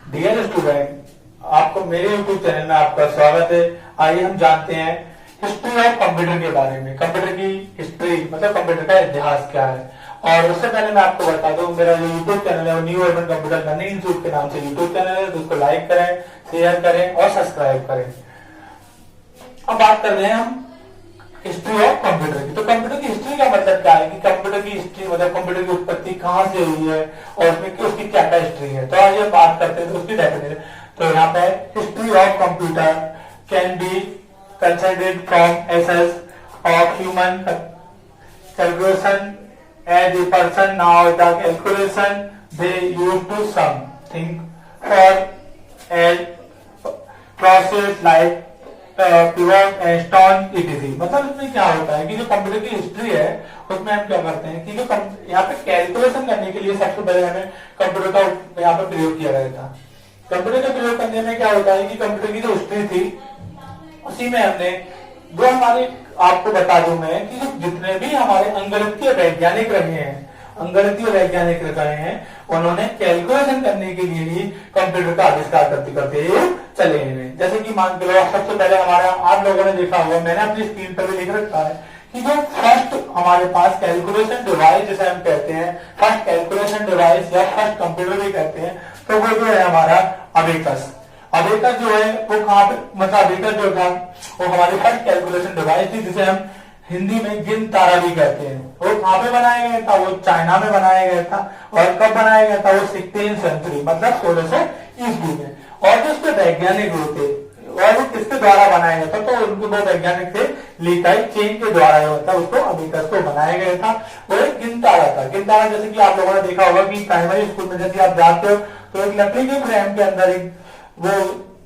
Dear student, आपको मेरे YouTube channel में आपका स्वागत है। आइए हम जानते हैं हिस्ट्री ऑफ कंप्यूटर के बारे में। कंप्यूटर की हिस्ट्री मतलब कंप्यूटर का इतिहास क्या है। और उससे पहले मैं आपको बता दूं, मेरा जो यूट्यूब चैनल है वो new urban computer learning institute के नाम से यूट्यूब चैनल है, तो उसको लाइक करें, शेयर करें और सब्सक्राइब करें। अब बात कर रहे हैं हम हिस्ट्री ऑफ कंप्यूटर की। तो कंप्यूटर की हिस्ट्री का मतलब क्या है कि कंप्यूटर की हिस्ट्री मतलब कंप्यूटर की उत्पत्ति कहां से हुई है और उसमें उसकी क्या क्या हिस्ट्री है। तो आइए बात करते हैं तो उसकी डेफिनेशन। तो यहाँ पे history of computer can be considered from ages of human calculation as a person now the calculation they use to something for as process like pivot stone etc. मतलब इसमें क्या होता है कि जो कंप्यूटर की हिस्ट्री है उसमें हम क्या करते हैं कि जो यहाँ पे कैलकुलेशन करने के लिए सबसे पहले हमें कंप्यूटर का यहाँ पे प्रयोग किया गया था। कंप्यूटर का प्रयोग करने में क्या होता है कि कंप्यूटर की जो हिस्ट्री थी उसी में हमने जो हमारे आपको बता दूं मैं कि जो जितने भी हमारे अंगणितीय वैज्ञानिक रहे हैं, अंगणितीय वैज्ञानिक रहे हैं, उन्होंने कैलकुलेशन करने के लिए ही कंप्यूटर का आविष्कार करते करते चले हैं। जैसे कि मान के लो सबसे पहले हमारा आप लोगों ने देखा होगा, मैंने अपनी स्क्रीन पर भी लिख रखा है कि जो फर्स्ट हमारे पास कैलकुलेशन डिवाइस जिसे हम कहते हैं, फर्स्ट कैलकुलेशन डिवाइस या फर्स्ट कंप्यूटर भी कहते हैं, तो वो जो है हमारा अबेकस। अबेकस जो है वो कहाँ पे मतलब अबेकस जो था वो हमारी फर्स्ट कैलकुलेशन डिवाइस थी जिसे हम हिंदी में गिन तारा भी कहते हैं। वो कहाँ पे बनाया गया था? वो चाइना में बनाया गया था। और कब बनाया गया था? वो 16वीं सेंचुरी मतलब 1600 ईस्वी में। और जो उसके वैज्ञानिक होते और वो किसके द्वारा बनाया गया था? तो उनके दो वैज्ञानिक थे, लीकाई चेन के द्वारा जो था उसको अबेकस को बनाया गया था। वो एक गिन तारा था। गिन तारा जैसे कि आप लोगों ने देखा होगा कि प्राइमरी स्कूल में जैसे आप जाते हो तो एक लकड़ी के फ्रेम के अंदर एक वो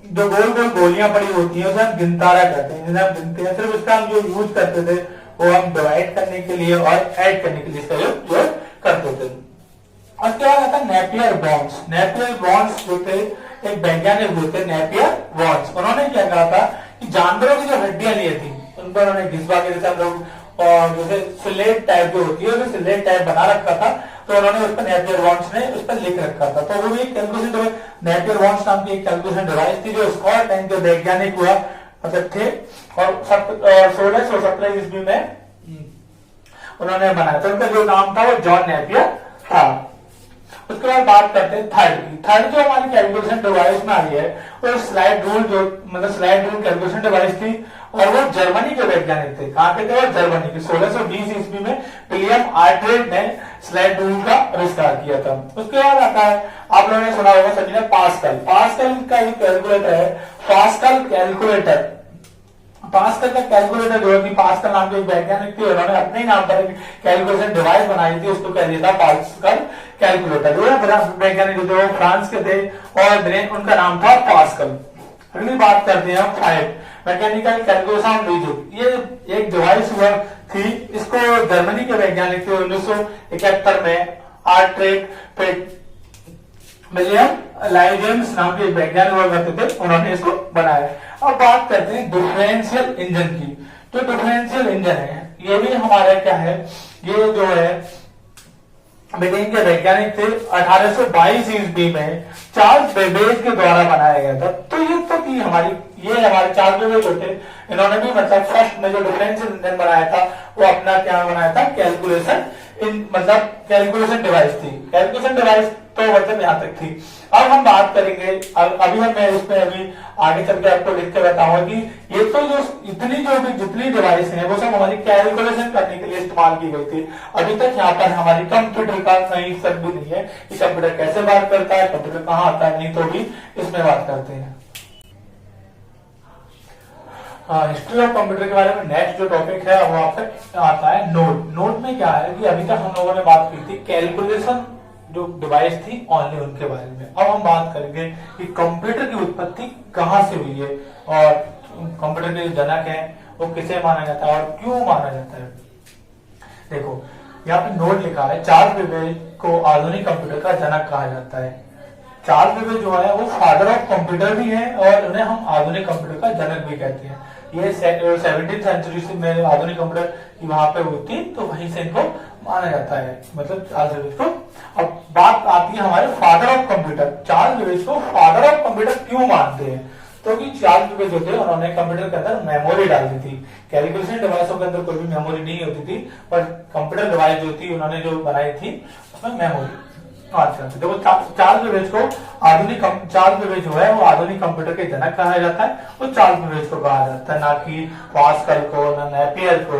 जो गोल गोल गोलियां पड़ी होती है उसे हम गिनतारा कहते हैं, जिन्हें हम गिनते हैं। सिर्फ इसका हम जो यूज करते थे वो हम डिवाइड करने के लिए और ऐड करने के लिए इसका यूज करते थे। और क्या आता है नेपियर बॉन्ड्स। नेपियर बॉन्ड्स जो थे एक वैज्ञानिक जो थे नेपियर बॉन्ड्स, उन्होंने क्या कहा था कि जानवरों की जो हड्डियां लिए थी उन पर उन्होंने घिसवा के जैसे हम लोग और जैसे स्लेट टाइप जो होती है स्लेट टाइप बना रखा था, तो उन्होंने उस पर नेपियर बॉन्ड्स ने उस पर लिख रखा था। तो वो भी एक कैलकुलेशन डिवाइस, नेपियर बॉन्ड्स नाम की एक कैलकुलेशन डिवाइस थी जो स्कॉटलैंड के वैज्ञानिक हुआ मतलब थे और 1617 ईस्वी में उन्होंने बनाया था। उनका जो नाम था वो जॉन नेपियर था। उसके बाद बात करते हैं थर्ड की। थर्ड जो हमारी कैलकुलेशन डिवाइस में आई है वो स्लाइड रूल जो मतलब स्लाइड रूल कैलकुलेशन डिवाइस थी और वो जर्मनी के वैज्ञानिक थे। कहां के थे? वो जर्मनी के 1620 ईस्वी में विलियम आर्ट्रेड ने स्लाइड रूल का आविष्कार किया था। उसके बाद आता है आप लोगों ने सुना होगा सभी ने पास्कल। पास्कल का एक कैलकुलेटर है पास्कल कैलकुलेटर। पास्कल का कैलकुलेटर जो है कि पास्कल नाम के एक वैज्ञानिक थे, उन्होंने अपने ही नाम पर एक कैलकुलेशन डिवाइस बनाई थी, उसको कह दिया था पास्कल कैलकुलेटर। जो वैज्ञानिक जो थे वो फ्रांस के थे और उनका नाम था पास्कल। अगली बात करते हैं फाइव मैकेनिकल कैलकुलेशन डिजिट। ये एक डिवाइस हुआ थी, इसको जर्मनी के वैज्ञानिक थे 1971 में आर्ट्रेड विलियम लाइजेंस नाम के वैज्ञानिक हुआ करते थे, उन्होंने इसको बनाया। अब बात करते हैं डिफरेंशियल इंजन की। जो डिफरेंशियल इंजन है ये भी हमारा क्या है, ये जो है ब्रिटेन के वैज्ञानिक थे 1822 ईस्वी में चार्ल्स बेबेज के द्वारा बनाया गया था। तो ये तो थी हमारी ये हमारे चार्ल्स बेबेज जो थे, इन्होंने भी मतलब फर्स्ट में जो डिफरेंशियल इंजन बनाया था वो अपना क्या बनाया था कैलकुलेशन मतलब कैलकुलेशन डिवाइस थी। कैलकुलेशन डिवाइस तो मतलब यहां तक थी। अब हम बात करेंगे अभी मैं इसमें अभी आगे चल के आपको लिख के बताऊंगा कि ये तो जो जितनी डिवाइस है वो सब हमारी कैलकुलेशन करने के लिए इस्तेमाल की गई थी। अभी तक यहाँ पर हमारी कंप्यूटर का कहीं सब भी नहीं है कि कंप्यूटर कैसे बात करता है, कंप्यूटर कहाँ आता है, नहीं तो भी इसमें बात करते हैं। हिस्ट्री ऑफ कंप्यूटर के बारे में नेक्स्ट जो टॉपिक है वो आपसे आता है नोड। नोड में क्या है कि अभी तक हम लोगों ने बात की थी कैलकुलेशन जो डिवाइस थी ओनली उनके बारे में। अब हम बात करेंगे कि कंप्यूटर की उत्पत्ति कहां से हुई है और कंप्यूटर के जो जनक हैं वो किसे माना जाता है और क्यों माना जाता है। देखो यहाँ पे नोड लिखा है, चार्ल्स बेबेज को आधुनिक कंप्यूटर का जनक कहा जाता है। चार्ल्स बेबेज जो है वो फादर ऑफ कंप्यूटर भी है और उन्हें हम आधुनिक कंप्यूटर का जनक भी कहते हैं। ये 17वीं सेंचुरी से में आधुनिक कंप्यूटर की वहां पे हुई थी, तो वहीं से इनको माना जाता है, मतलब चार्ल्स बेबेज को। अब बात आती है हमारे father of computer. Charles Babbage को फादर ऑफ कंप्यूटर क्यों मानते हैं? तो कि चार्ल्स बेबेज जो थे उन्होंने कंप्यूटर के अंदर मेमोरी डाल दी थी। कैलकुलेशन डिवाइसों के अंदर कोई भी मेमोरी नहीं होती थी, पर कंप्यूटर डिवाइस जो थी उन्होंने जो बनाई थी उसमें मेमोरी। अच्छा, देखो चार्ल्स बेबेज को चार्ल्स बेबेज जो है वो आधुनिक कंप्यूटर के जनक कहा जाता है। वो चार्ल्स बेबेज को कहा जाता है, ना कि पास्कल को, ना नेपियर को,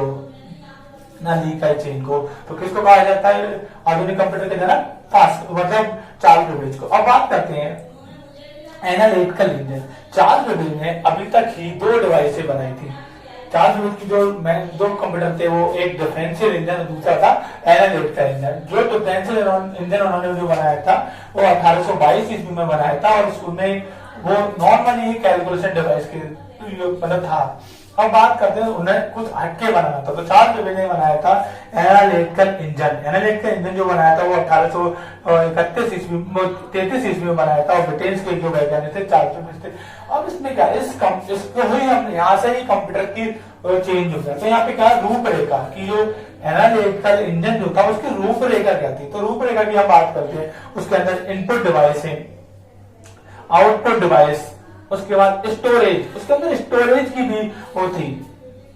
ना ली काई चेन को। तो किसको कहा जाता है आधुनिक कंप्यूटर के जनक? मतलब चार्ल्स बेबेज को। अब बात करते हैं एनालिटिकल इंजन। चार्ल्स बेबेज ने अभी तक ही 2 डिवाइसें बनाई थी। चार्ल्स बेबेज की जो कंप्यूटर थे वो एक डिफरेंशियल इंजन और दूसरा था एनालिटिकल इंजन। जो डिफरेंशियल इंजन उन्होंने जो बनाया था वो 1822 ईस्वी में बनाया था, और उसमें वो नॉर्मली कैलकुलेशन डिवाइस के मतलब था। अब बात करते हैं उन्हें कुछ हटके बनाना था, तो चार्ल्स बेबेज ने बनाया था एनालिटिकल इंजन। एनालिटिकल इंजन जो बनाया था वो 1831 ईस्वी 33 ईस्वी में बनाया था, और ब्रिटेन के जो वैज्ञानिक थे चार्ल्स बेबेज थे। अब इसमें क्या इसको ही हम यहाँ से ही कंप्यूटर की चेंज हो गया। तो यहाँ पे क्या रूपरेखा की जो एनालिटिकल इंजन जो था उसकी रूपरेखा क्या थी? तो रूपरेखा की हम बात करते हैं, उसके अंदर इनपुट डिवाइस है, आउटपुट डिवाइस, उसके बाद स्टोरेज, उसके अंदर स्टोरेज की भी वो थी,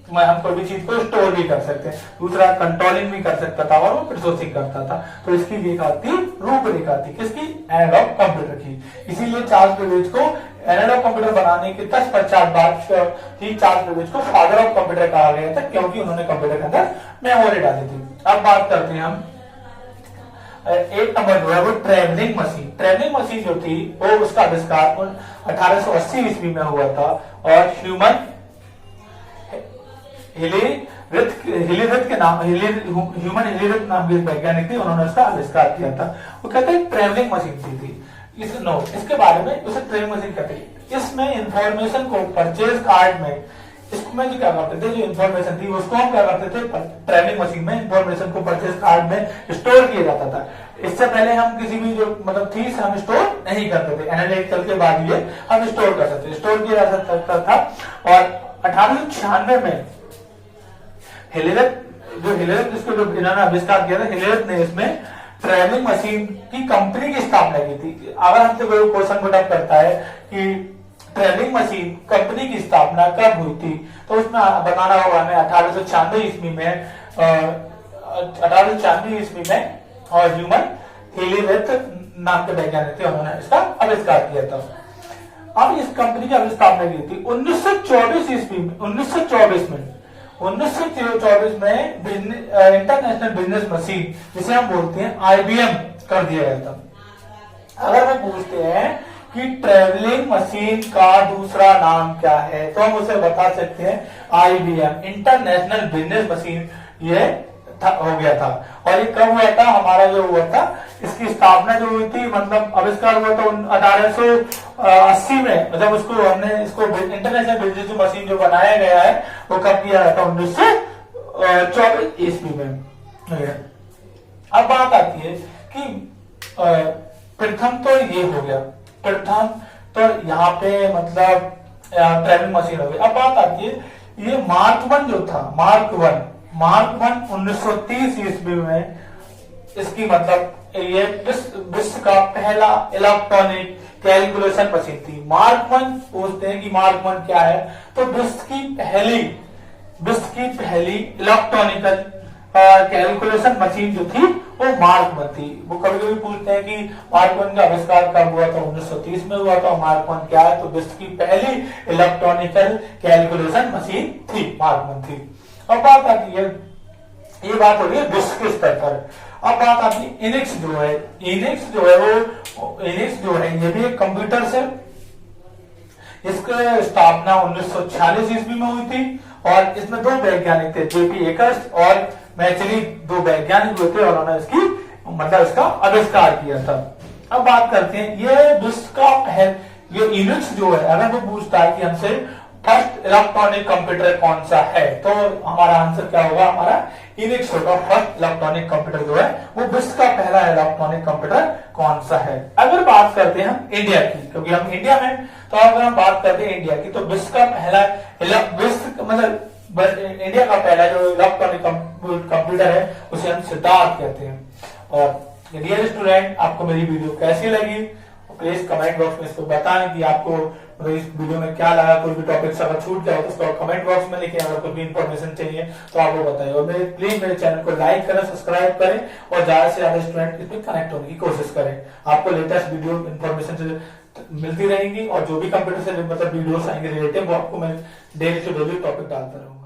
हम कोई भी चीज को स्टोर भी कर सकते हैं। दूसरा कंट्रोलिंग भी कर सकता था और वो प्रोसेसिंग करता था। तो इसकी रेखा थी, रूपरेखा थी किसकी? एनालॉग कंप्यूटर की। इसीलिए चार्ल्स बेबेज को एनालॉग कंप्यूटर बनाने के 10 पश्चात बाद ही चार्ल्स बेबेज को फादर ऑफ कंप्यूटर कहा गया था, क्योंकि उन्होंने कंप्यूटर के अंदर मेमोरी डाली थी। अब बात करते हैं हम 1 नंबर जो है वो ट्रेवलिंग मशीन। ट्रेवलिंग मशीन जो थी वो उसका आविष्कार 1880 ईस्वी में हुआ था, और ह्यूमन हिलीरिथ के नाम ह्यूमन हिलीरिथ नाम के वैज्ञानिक थे, उन्होंने उसका आविष्कार किया था। वो कहते हैं ट्रेवलिंग मशीन थी। इसके बारे में उसे ट्रेवलिंग मशीन कहते हैं। इसमें इंफॉर्मेशन को परचेज कार्ड में इसमें जो क्या करते थे, जो इंफॉर्मेशन थी उसको हम क्या करते थे ट्रेवलिंग मशीन में इंफॉर्मेशन को परचेज कार्ड में स्टोर किया जाता था। इससे पहले हम किसी भी जो मतलब थी हम स्टोर नहीं करते थे। एनालिटिकल के बाद ये हम स्टोर कर सकते, स्टोर किया जा सकता था। और 1896 में हिलेरिथ जिसको जो इन्होंने आविष्कार किया था, हिलेरिथ ने इसमें ट्रेवलिंग मशीन की कंपनी की स्थापना की थी। अगर हमसे कोई क्वेश्चन पुट अप करता है कि ट्रेवलिंग मशीन कंपनी की स्थापना कब हुई थी, तो उसमें बताना होगा हमें 1896 ईस्वी में 1896 ईस्वी में और ह्यूमन हिलेरिथ नाम के वैज्ञानिक थे, उन्होंने इसका आविष्कार किया था। अब इस कंपनी की स्थापना की थी 1924 ईस्वी में। 1924 में इंटरनेशनल बिजनेस मशीन जिसे हम बोलते हैं IBM कर दिया गया था। अगर हम पूछते हैं कि ट्रेवलिंग मशीन का दूसरा नाम क्या है, तो हम उसे बता सकते हैं IBM इंटरनेशनल बिजनेस मशीन। ये हो गया था। और ये कब हुआ था? हमारा जो हुआ था इसकी स्थापना जो हुई थी, मतलब आविष्कार हुआ था 1880 में। मतलब उसको हमने इसको इंटरनेशनल बिजनेस मशीन जो बनाया गया है वो कब किया था? 1924 ईस्वी में। अब बात आती है कि प्रथम तो ये हो गया, प्रथम तो यहाँ पे मतलब ट्रेवलिंग मशीन हो गई। अब बात आती है ये मार्क 1 जो था, मार्क 1 1930 ईस्वी में इसकी मतलब ये विश्व का पहला इलेक्ट्रॉनिक कैलकुलेशन मशीन थी। मार्क 1 पूछते हैं कि मार्क 1 क्या है, तो विश्व की पहली इलेक्ट्रॉनिकल कैलकुलेशन मशीन जो थी वो मार्क 1 थी। वो कभी कभी पूछते हैं कि मार्क 1 का आविष्कार कब हुआ था? 1930 में हुआ था। मार्क 1 क्या है? तो विश्व की पहली इलेक्ट्रॉनिकल कैलकुलेशन मशीन थी, मार्क 1 थी। अब बात आती है, ये बात हो रही है विश्व के स्तर पर। अब बात आती है इनिक्स जो है, ये भी एक कंप्यूटर से, इसकी स्थापना 1946 ईस्वी में हुई थी, और इसमें 2 वैज्ञानिक थे, जेपी एकर्स और मैचली, 2 वैज्ञानिक हुए थे, और उन्होंने इसका आविष्कार किया था। अब बात करते हैं ये विश्व का ये इनिक्स जो है, अगर वो पूछता है कि हमसे फर्स्ट इलेक्ट्रॉनिक कंप्यूटर कौन सा है, तो हमारा आंसर क्या होगा? हमारा इनिक्स होगा। फर्स्ट इलेक्ट्रॉनिक कंप्यूटर जो है वो विश्व का पहला इलेक्ट्रॉनिक कंप्यूटर कौन सा है। अगर बात करते हैं हम इंडिया की, क्योंकि हम इंडिया में, तो अगर हम बात करते हैं इंडिया की, तो विश्व का पहला विश्व मतलब इंडिया का पहला जो इलेक्ट्रॉनिक कंप्यूटर है उसे हम सिद्धार्थ कहते हैं। और डियर स्टूडेंट, आपको मेरी वीडियो कैसी लगी प्लीज कमेंट बॉक्स में इसको बताएं कि आपको इस वीडियो में क्या लगा। कोई भी टॉपिक अगर छूट गया हो तो उसको कमेंट बॉक्स में लिखें। अगर कोई भी इन्फॉर्मेशन चाहिए तो आपको बताइए। और मेरे चैनल को लाइक करें, सब्सक्राइब करें और ज्यादा से ज्यादा स्टूडेंट इसमें कनेक्ट होने की कोशिश करें। आपको लेटेस्ट वीडियो इन्फॉर्मेशन से मिलती रहेंगी और जो भी कंप्यूटर से मतलब वीडियोस आएंगे रिलेटेड वो आपको मैं डेली टू डेली टॉपिक डालता रहूंगा।